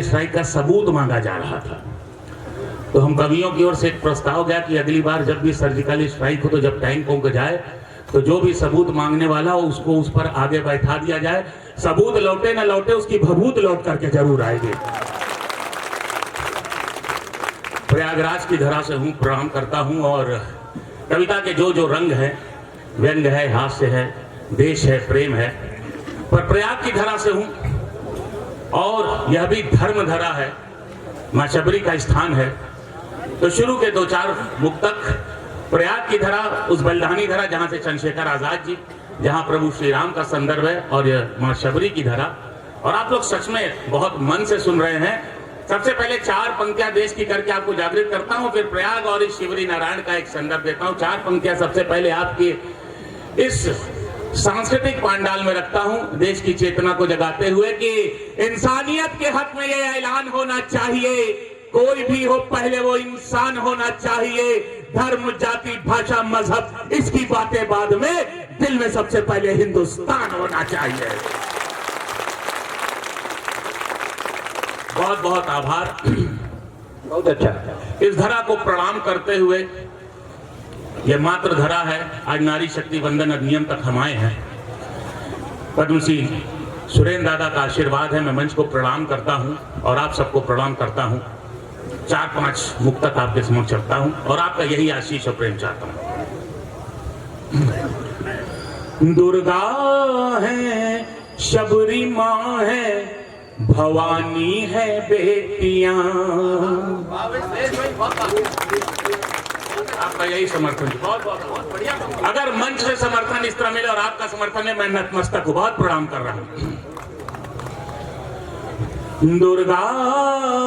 Strike का सबूत मांगा जा रहा था। तो हम कवियों की ओर से एक प्रस्ताव गया कि अगली बार जब भी सर्जिकल स्ट्राइक हो तो जब टैंक उंक जाए तो जो भी सबूत मांगने वाला हो उसको उस पर आगे बैठा दिया जाए। सबूत लौटे न लौटे, उसकी भभूत लौट करके जरूर आएगी। प्रयागराज की धरा से हूँ, प्रणाम करता हूँ। और कविता के जो जो रंग है, व्यंग है, हास्य है, देश है, प्रेम है, पर प्रयाग की धरा से हूँ और यह भी धर्म धरा है, माँ शबरी का स्थान है। तो शुरू के 2-4 मुक्तक प्रयाग की धरा, उस बलिदानी धरा जहां से चंद्रशेखर आजाद जी, जहां प्रभु श्री राम का संदर्भ है, और यह माँ शबरी की धरा। और आप लोग सच में बहुत मन से सुन रहे हैं। सबसे पहले 4 पंक्तियां देश की करके आपको जागृत करता हूं, फिर प्रयाग और इस शिवरी नारायण का एक संदर्भ देता हूं। 4 पंक्तियां सबसे पहले आपकी इस सांस्कृतिक पांडाल में रखता हूं, देश की चेतना को जगाते हुए कि इंसानियत के हक में यह ऐलान होना चाहिए, कोई भी हो पहले वो इंसान होना चाहिए। धर्म, जाति, भाषा, मजहब इसकी बातें बाद में, दिल में सबसे पहले हिंदुस्तान होना चाहिए। बहुत बहुत आभार। बहुत अच्छा। इस धरा को प्रणाम करते हुए, यह मात्र धरा है, आज नारी शक्ति वंदन अधिनियम तक हम आए हैं। पद्मश्री सुरेंद्र दादा का आशीर्वाद है। मैं मंच को प्रणाम करता हूं और आप सबको प्रणाम करता हूं। 4-5 मुक्तक आपके समक्ष रखता हूं और आपका यही आशीष और प्रेम चाहता हूं। दुर्गा है, शबरी माँ है, भवानी है बेटियां। आपका यही समर्थन, बहुत बहुत बढ़िया। अगर मंच से समर्थन इस तरह मिले और आपका समर्थन है, मैं नतमस्तक को बहुत प्रणाम कर रहा हूं। दुर्गा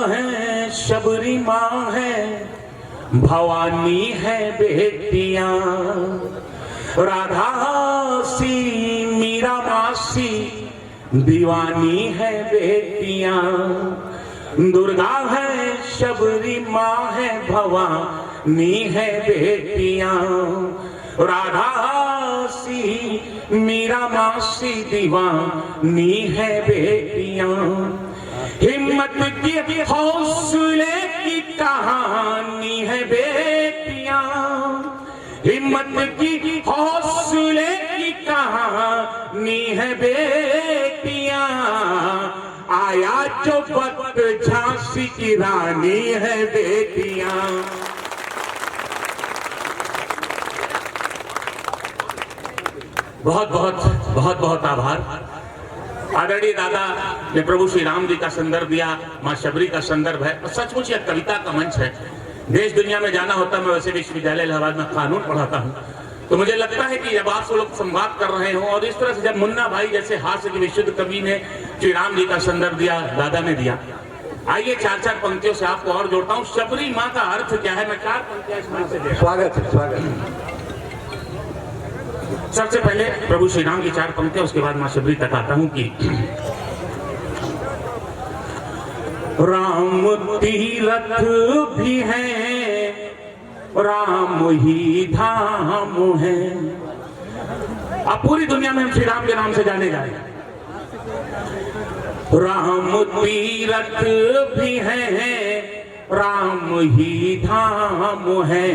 है, शबरी माँ है, भवानी है बेटियां। राधा सी, मीरा मासी, दीवानी है बेटियां। दुर्गा है, शबरी माँ है, भवानी है बेटियां। राधा सी, मीरा मासी, दीवानी है बेटियां। हिम्मत की, हौसले की कहानी है बेटियां। हिम्मत की, हौसले की कहानी है बेटियां। आया जो वक्त, झांसी की रानी है बेटियां। बहुत बहुत बहुत बहुत आभार। आदरणीय दादा ने प्रभु श्री राम जी का संदर्भ दिया, माँ शबरी का संदर्भ है, और सचमुच यह कविता का मंच है। देश दुनिया में जाना होता, मैं वैसे विश्वविद्यालय इलाहाबाद में कानून पढ़ाता हूँ, तो मुझे लगता है कि जब आप लोग संवाद कर रहे हो और इस तरह से जब मुन्ना भाई जैसे हास्य के विशुद्ध कवि ने श्री राम जी का संदर्भ दिया, दादा ने दिया, आइए 4-4 पंक्तियों से आपको और जोड़ता हूँ। शबरी माँ का अर्थ क्या है, मैं 4 पंक्तियां इसमें से दे। स्वागत है, स्वागत। सबसे पहले प्रभु श्री राम की 4 पंक्तियां, उसके बाद माँ शबरी तक आता हूं कि राम तीरथ भी है, राम ही धाम है। अब पूरी दुनिया में हम श्री राम के नाम से जाने जाए। राम तीरथ भी है, राम ही धाम है।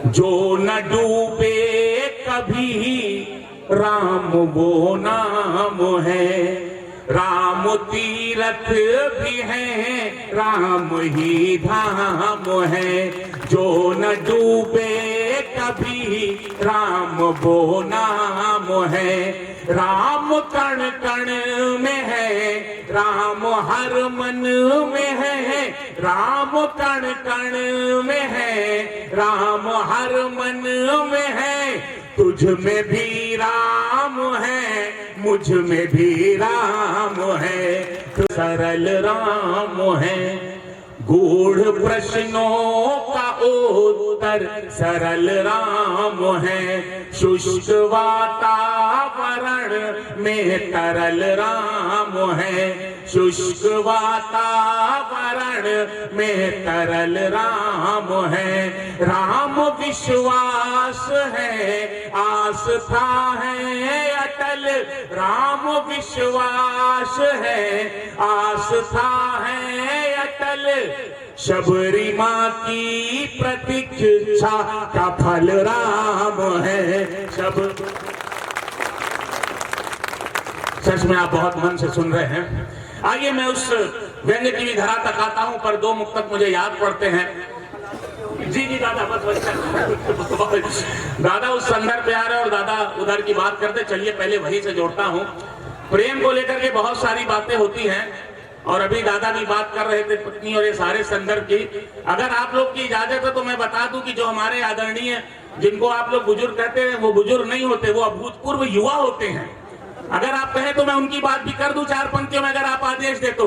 जो न डूबे कभी, राम वो नाम है। राम तीरथ भी है, राम ही धाम है। जो न डूबे कभी, राम वो नाम है। राम कण कण में है, राम हर मन में है। राम कण कण में है, राम हर मन में है। तुझ में भी राम है, मुझ में भी राम है। तो सरल राम है, गूढ़ प्रश्नों का उत्तर सरल राम है। शुष्क वातावरण में तरल राम है। शुष्क वातावरण में तरल राम है। राम विश्वास है, आस्था है अटल। राम विश्वास है, आस्था है शबरी माँ की प्रतीक्षा का फल राम है। सच में आप बहुत मन से सुन रहे हैं। आइए मैं उस व्यंग्य की भी धरा तक आता हूं, पर दो मुक्तक मुझे याद पड़ते हैं। जी जी दादा, बस दादा उस संदर्भ पे आ रहे और दादा उधर की बात करते, चलिए पहले वहीं से जोड़ता हूं। प्रेम को लेकर के बहुत सारी बातें होती हैं और अभी दादा भी बात कर रहे थे पत्नी और ये सारे संदर्भ की। अगर आप लोग की इजाजत है तो मैं बता दूं कि जो हमारे आदरणीय, जिनको आप लोग बुजुर्ग कहते हैं, वो बुजुर्ग नहीं होते, वो अभूतपूर्व युवा होते हैं। अगर आप कहें तो मैं उनकी बात भी कर दूं 4 पंक्तियों में, अगर आप आदेश दे तो।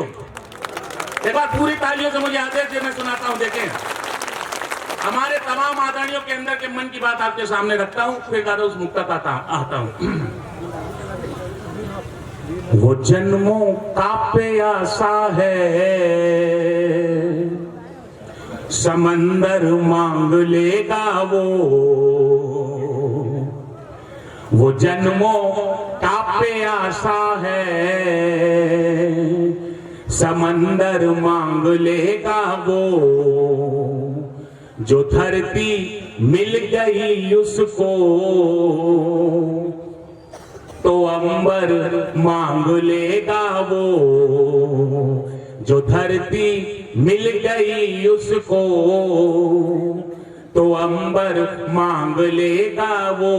एक बार पूरी तालियों से मुझे आदेश दे, मैं सुनाता हूं। देखें, हमारे तमाम आदरणियों के अंदर के मन की बात आपके सामने रखता हूं, फिर दादा उस मुक्तक आता हूं। वो जन्मों का प्यासा है, समंदर मांग लेगा वो जन्मों का प्यासा है, समंदर मांग लेगा वो। जो धरती मिल गई उसको तो अंबर मांग लेगा वो। जो धरती मिल गई उसको तो अंबर मांग लेगा वो।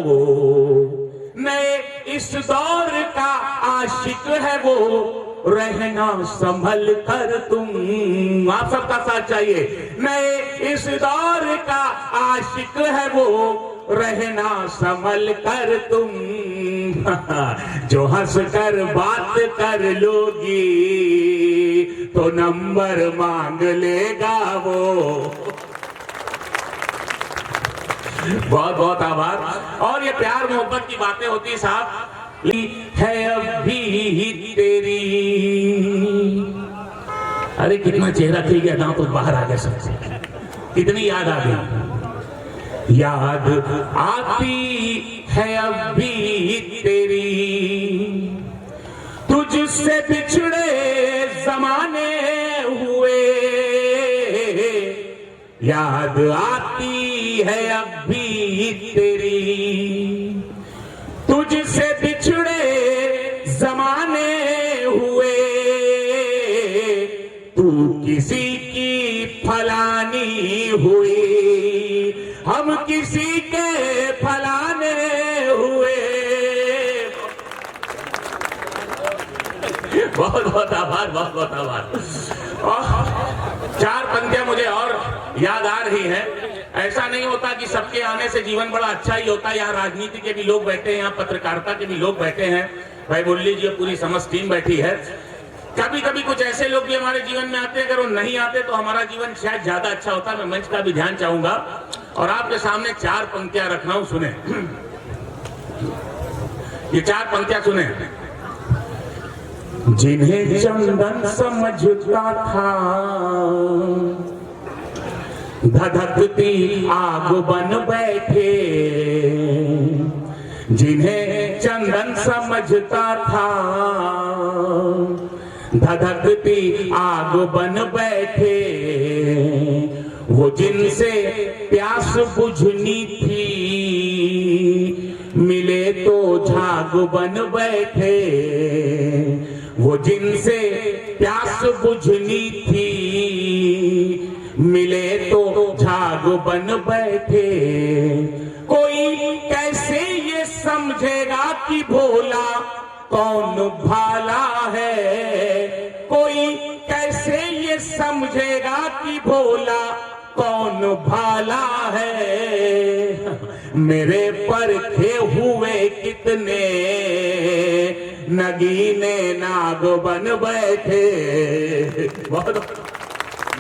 नए इस दौर का आशिक है वो, रहना संभल कर तुम। आप सबका साथ चाहिए। नए इस दौर का आशिक है वो, रहना संभल कर तुम। जो हंस कर बात कर लोगी तो नंबर मांग लेगा वो। बहुत बहुत आभार। और ये प्यार मोहब्बत की बातें होती साहब, है अब भी तेरी। अरे कितना चेहरा खिल गया, दांत तो बाहर आ गए सबसे। कितनी याद आ गई। याद आती है अब भी तेरी, तुझसे बिछड़े जमाने हुए। याद आती है अब भी तेरी, तुझसे बिछड़े जमाने हुए। तू किसी की फलानी हुई, हम किसी के फलाने हुए। बहुत बहुत आभार, बहुत बहुत आभार। और 4 पंक्तियां मुझे और याद आ रही है। ऐसा नहीं होता कि सबके आने से जीवन बड़ा अच्छा ही होता है। यहाँ राजनीति के भी लोग बैठे हैं, यहाँ पत्रकारिता के भी लोग बैठे हैं, भाई मुरली जी पूरी समस्त टीम बैठी है। कभी कभी कुछ ऐसे लोग भी हमारे जीवन में आते हैं, अगर वो नहीं आते तो हमारा जीवन शायद ज्यादा अच्छा होता। मैं मंच का भी ध्यान चाहूंगा और आपके सामने 4 पंक्तियां रख रहा हूं, सुने। ये 4 पंक्तियां सुने। जिन्हें चंदन समझता था, धधकती आग बन बैठे। जिन्हें चंदन समझता था, धधकती आग बन बैठे। वो जिनसे प्यास बुझनी थी, मिले तो झाग बन बैठे। वो जिनसे प्यास बुझनी थी, मिले तो झाग बन बैठे। कोई कैसे ये समझेगा कि भोला कौन भाला है। कोई कैसे ये समझेगा कि भोला कौन भाला है। मेरे परखे हुए कितने नगीने नाग बन बैठे।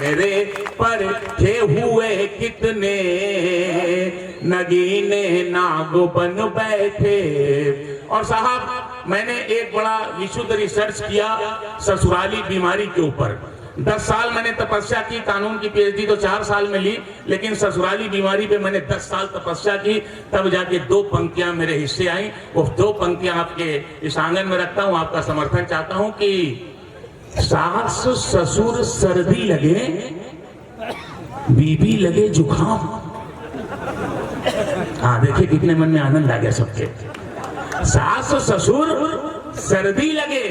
मेरे परखे हुए कितने नगीने नाग बन बैठे। और साहब मैंने एक बड़ा विशुद्ध रिसर्च किया ससुराली बीमारी के ऊपर। 10 साल मैंने तपस्या की, कानून की पीएचडी तो 4 साल में ली, लेकिन ससुराली बीमारी पे मैंने 10 साल तपस्या की, तब जाके 2 पंक्तियां मेरे हिस्से आई। वो 2 पंक्तियां आपके इस आंगन में रखता हूं, आपका समर्थन चाहता हूं कि सास ससुर सर्दी लगे बीबी लगे जुखाम। हाँ देखिए कितने मन में आनंद आ गया सबके। सास ससुर सर्दी लगे,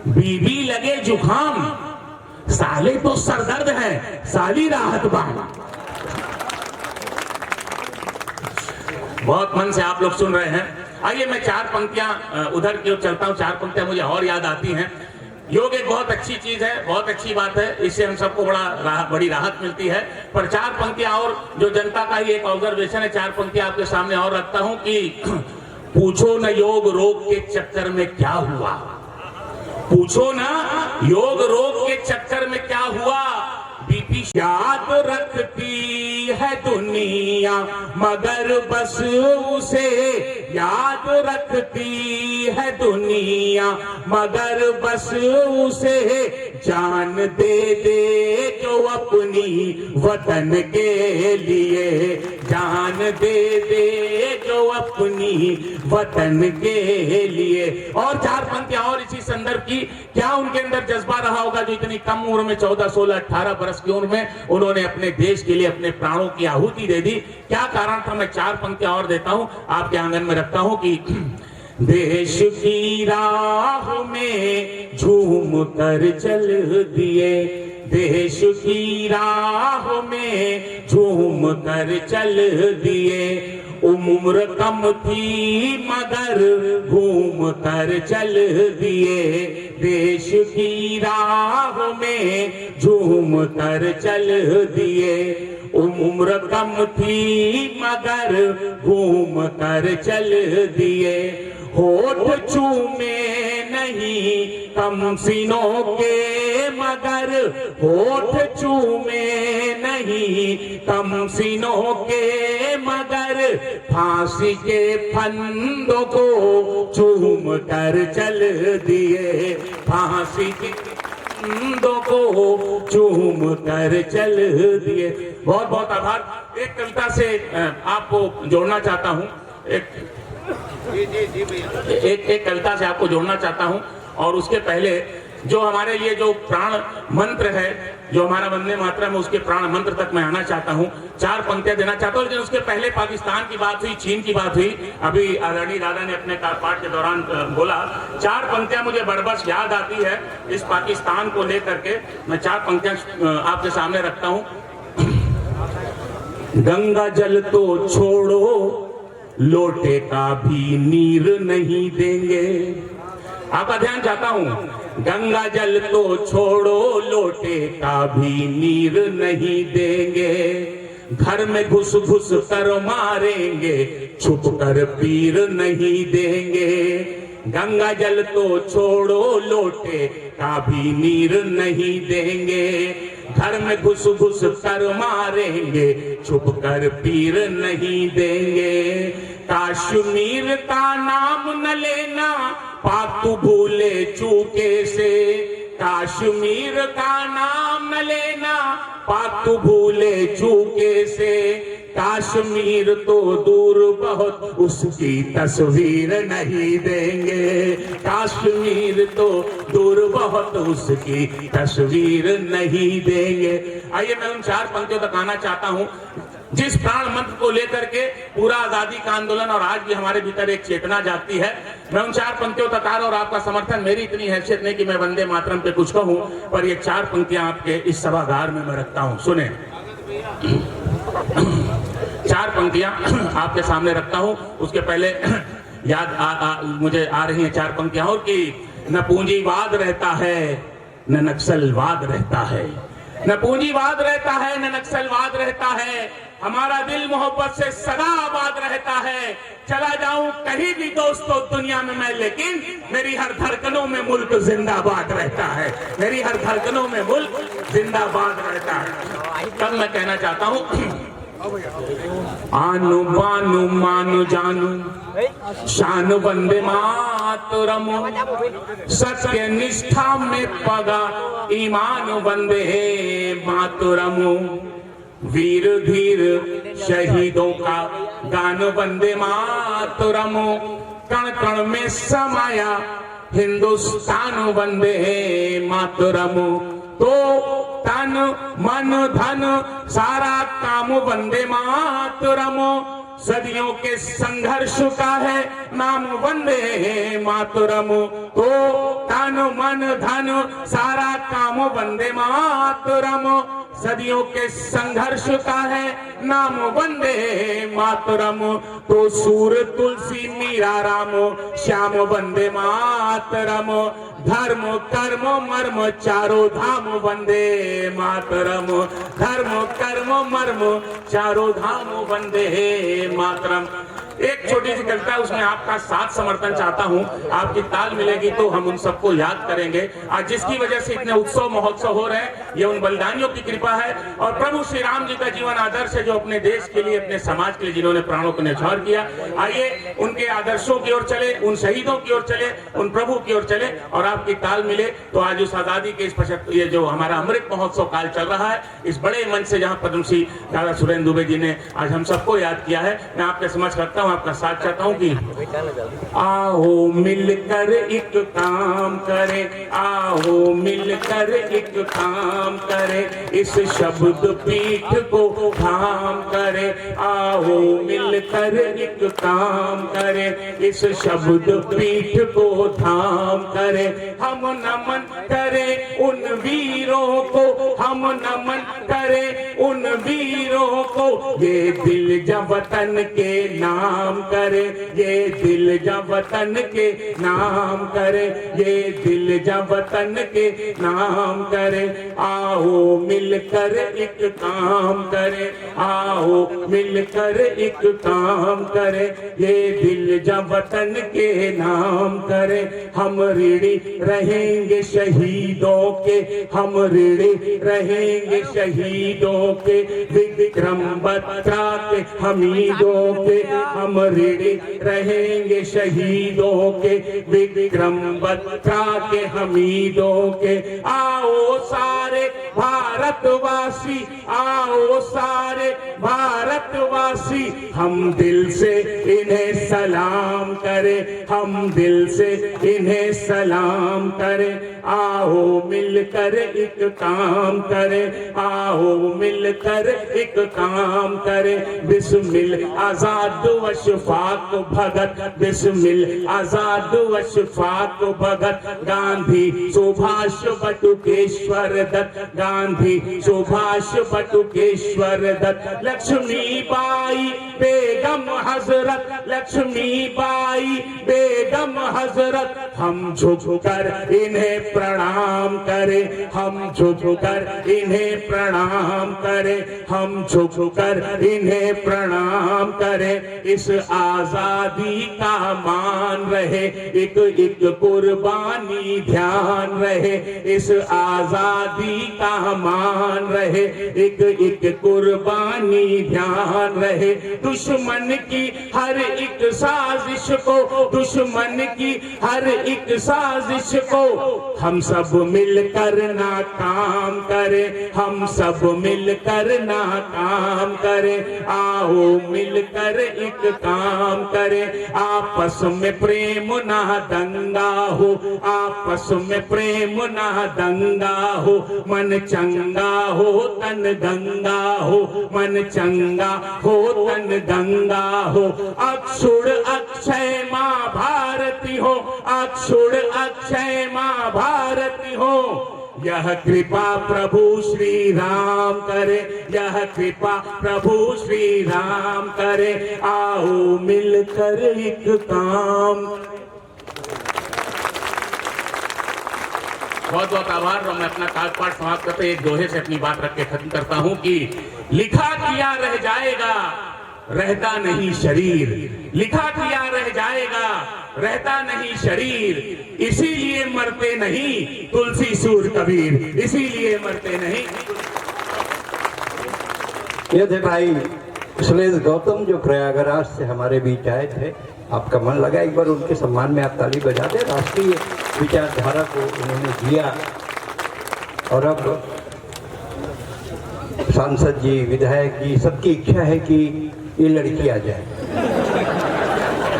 बीबी लगे जुखाम, साले तो सरदर्द है, साली राहत बाम। बहुत मन से आप लोग सुन रहे हैं। आइए मैं चार पंक्तियां उधर की ओर चलता हूं। चार पंक्तियां मुझे और याद आती हैं। योग एक बहुत अच्छी चीज है, बहुत अच्छी बात है, इससे हम सबको बड़ी राहत मिलती है। पर चार पंक्तियां और जो जनता का ही एक ऑब्जर्वेशन है, चार पंक्तियां आपके सामने और रखता हूं कि पूछो न योग रोग के चक्कर में क्या हुआ, पूछो ना योग रोग के चक्कर में क्या हुआ। बीपी याद रखती है दुनिया मगर बस उसे याद रखती है दुनिया मगर बस उसे जान दे दे जो अपनी वतन के लिए, जान दे दे जो अपनी वतन के लिए। और चार पंक्तियां और इसी संदर्भ की। क्या उनके अंदर जज्बा रहा होगा जो इतनी कम उम्र में 14, 16, 18 बरस की उम्र में उन्होंने अपने देश के लिए अपने प्राणों की आहुति दे दी। क्या कारण था? मैं चार पंक्तियां और देता हूं, आपके आंगन में रखता हूं कि देश की राह में झूम कर चल दिए, देश की राह में झूम कर चल दिए। उम्र कम थी मगर घूम कर चल दिए, देश की राह में झूम कर चल दिए। उम्र कम थी मगर घूम कर चल दिए। होठ चूमे नहीं कम सीनों के मगर होठ चूमे नहीं कम सीनों के मगर फांसी के फंदों को चूम कर चल दिए, फांसी के फंदों को चूम कर चल दिए। बहुत बहुत आभार। एक कविता से आपको जोड़ना चाहता हूँ, एक कविता से आपको जोड़ना चाहता हूं। और उसके पहले जो हमारे लिए जो प्राण मंत्र है, जो हमारा वंदे मातरम है, उसके प्राण मंत्र तक मैं आना चाहता हूं। चार पंक्तियां देना चाहता हूं। लेकिन उसके पहले पाकिस्तान की बात हुई, चीन की बात हुई, अभी आदरणीय दादा ने अपने पाठ के दौरान बोला। चार पंक्तियां मुझे बड़बस याद आती है इस पाकिस्तान को लेकर के। मैं चार पंक्तियां आपके सामने रखता हूं। गंगा जल तो छोड़ो लोटे का भी नीर नहीं देंगे। आपका ध्यान चाहता हूं। गंगा जल तो छोड़ो लोटे का भी नीर नहीं देंगे। घर में घुस घुस कर मारेंगे छुप कर पीर नहीं देंगे। गंगा जल तो छोड़ो लोटे का भी नीर नहीं देंगे। घर में घुस घुस कर मारेंगे छुप कर पीर नहीं देंगे। कश्मीर का नाम न लेना पाक तू भूले चूके से, कश्मीर का नाम न लेना पाक तू भूले चूके से। कश्मीर तो दूर बहुत उसकी तस्वीर नहीं देंगे, कश्मीर तो दूर बहुत उसकी तस्वीर नहीं देंगे। आइए मैं उन चार पंक्तियों तक आना चाहता हूं जिस प्राण मंत्र को लेकर के पूरा आजादी का आंदोलन और आज भी हमारे भीतर एक चेतना जागती है। मैं उन चार पंक्तियों तक आ रहा हूं और आपका समर्थन, मेरी इतनी हैसियत नहीं कि मैं वंदे मातरम पे कुछ कहूं, पर ये चार पंक्तियां आपके इस सभागार में मैं रखता हूं। सुने, चार पंक्तियां आपके सामने रखता हूं। उसके पहले मुझे आ रही हैं चार पंक्तियां और कि न पूंजीवाद रहता है न नक्सलवाद रहता है, न पूंजीवाद रहता है न नक्सलवाद रहता है। हमारा दिल मोहब्बत से सदा आबाद रहता है। चला जाऊं कहीं भी दोस्तों दुनिया में मैं, लेकिन मेरी हर धड़कनों में मुल्क जिंदाबाद रहता है, मेरी हर धड़कनों में मुल्क जिंदाबाद रहता है। तब मैं कहना चाहता हूं, आनु बानु मानु जानू शान वंदे मातरम, सत्य निष्ठा में पगा ईमान वंदे मातरम। वीर धीर शहीदों का गान वंदे मातरम, कण कण में समाया हिंदुस्तान वंदे मातरम। तो तन मन धन सारा काम वंदे मातरम। सदियों के संघर्ष का है नाम वंदे मातरम। तो तन मन धन सारा काम वंदे मातरम। सदियों के संघर्ष का है नाम वंदे मातरम। तो सूर तुलसी मीरा राम श्याम वंदे मातरम। धर्म कर्म मर्म चारों धाम वंदे मातरम। धर्म कर्म मर्म चारों धाम वंदे मातरम। एक छोटी सी कविता, उसमें आपका साथ समर्थन चाहता हूं। आपकी ताल मिलेगी तो हम उन सबको याद करेंगे। आज जिसकी वजह से इतने उत्सव महोत्सव हो रहे हैं, ये उन बलिदानियों की कृपा है और प्रभु श्री राम जी का जीवन आदर्श है, जो अपने देश के लिए, अपने समाज के लिए जिन्होंने प्राणों को न्यौछावर किया। आइए उनके आदर्शों की ओर चले, उन शहीदों की ओर चले, उन प्रभु की ओर चले और आपकी ताल मिले तो आज उस आजादी के इस ये जो हमारा अमृत महोत्सव काल चल रहा है, इस बड़े मंच से जहां पद्मश्री दादा सुरेंद्र दुबे जी ने आज हम सबको याद किया है, मैं आपके समझ करता हूं, आपका साथ चाहता हूं कि आओ मिलकर एक काम करें, आओ मिलकर एक काम करें, इस शब्द पीठ को धाम करें। आओ मिलकर एक काम करें, इस शब्द पीठ को धाम करें। हम नमन करें उन वीरों को, हम नमन करें उन वीरों को, ये दिल जब वतन के नाम करे, ये दिल जब वतन के नाम करे, ये दिल जब वतन के नाम करे। आओ मिलकर एक काम करे, आओ मिलकर एक काम करे, ये दिल जब वतन के नाम करे। हम ऋणी रहेंगे शहीदों के, हम ऋणी रहेंगे शहीदों के, विक्रम बत्रा के हमीदों के। हम ऋणी रहेंगे शहीदों के, विक्रम बत्रा के हमीदों के। आओ सारे भारतवासी, आओ सारे भारतवासी, हम दिल से इन्हें सलाम करें, हम दिल से इन्हें सलाम करें। आओ मिलकर एक काम करें, आओ मिलकर एक काम करें। बिस्मिल आजाद व शफाक भगत, बिस्मिल आजाद व शफाक भगत, गांधी सुभाष बटुकेश्वर दत्त, गांधी सुभाष बटुकेश्वर दत्त। लक्ष्मीबाई बेगम हजरत, लक्ष्मीबाई बेगम हजरत, हम झुककर इन्हें प्रणाम करें, हम झुककर इन्हें प्रणाम करें, हम झुककर इन्हें प्रणाम करें। इस आजादी का मान रहे, एक एक कुर्बानी ध्यान रहे, इस आजादी का मान रहे, एक एक कुर्बानी ध्यान रहे। दुश्मन की हर एक साजिश को, दुश्मन की हर एक साजिश को, हम सब मिलकर नाकाम करें, हम सब मिलकर नाकाम करें। आओ मिलकर एक काम करें, आपस में प्रेम ना दंगा हो, आपस में प्रेम ना दंगा हो। मन चंगा हो तन गंगा हो, मन चंगा हो तन गंगा हो। अक्षुण अक्षय माँ भारती हो, अक्षुण अक्षय माँ भारती हो। यह कृपा प्रभु श्री राम करे, यह कृपा प्रभु श्री राम करे। आओ मिलकर एक काम। बहुत बहुत आभार। और मैं अपना कागपाठ समाप्त करते एक दोहे से अपनी बात रख के खत्म करता हूं कि लिखा किया रह जाएगा, रहता नहीं शरीर, लिखा किया रह जाएगा, रहता नहीं शरीर। इसीलिए मरते नहीं तुलसी सूर कबीर, इसीलिए मरते नहीं। ये थे भाई सुरेश गौतम, जो प्रयागराज से हमारे बीच आए थे। आपका मन लगा, एक बार उनके सम्मान में आप ताली बजा दें। राष्ट्रीय विचारधारा को उन्होंने दिया और अब सांसद जी, विधायक जी, सबकी इच्छा है कि ये लड़की आ जाए,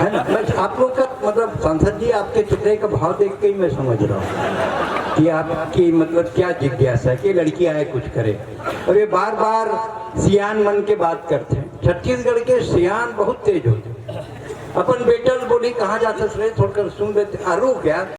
है ना। मैं आप लोग का मतलब सांसद जी आपके चेहरे का भाव देख के ही मैं समझ रहा हूँ। कि आपकी मतलब क्या जिज्ञासा है कि लड़की आए कुछ करे, और ये बार बार सियान मन के बात करते हैं। छत्तीसगढ़ के सियान बहुत तेज होते हैं। अपन बेटल बोली कहाँ जाते छोड़कर सुन लेते, अरुक यार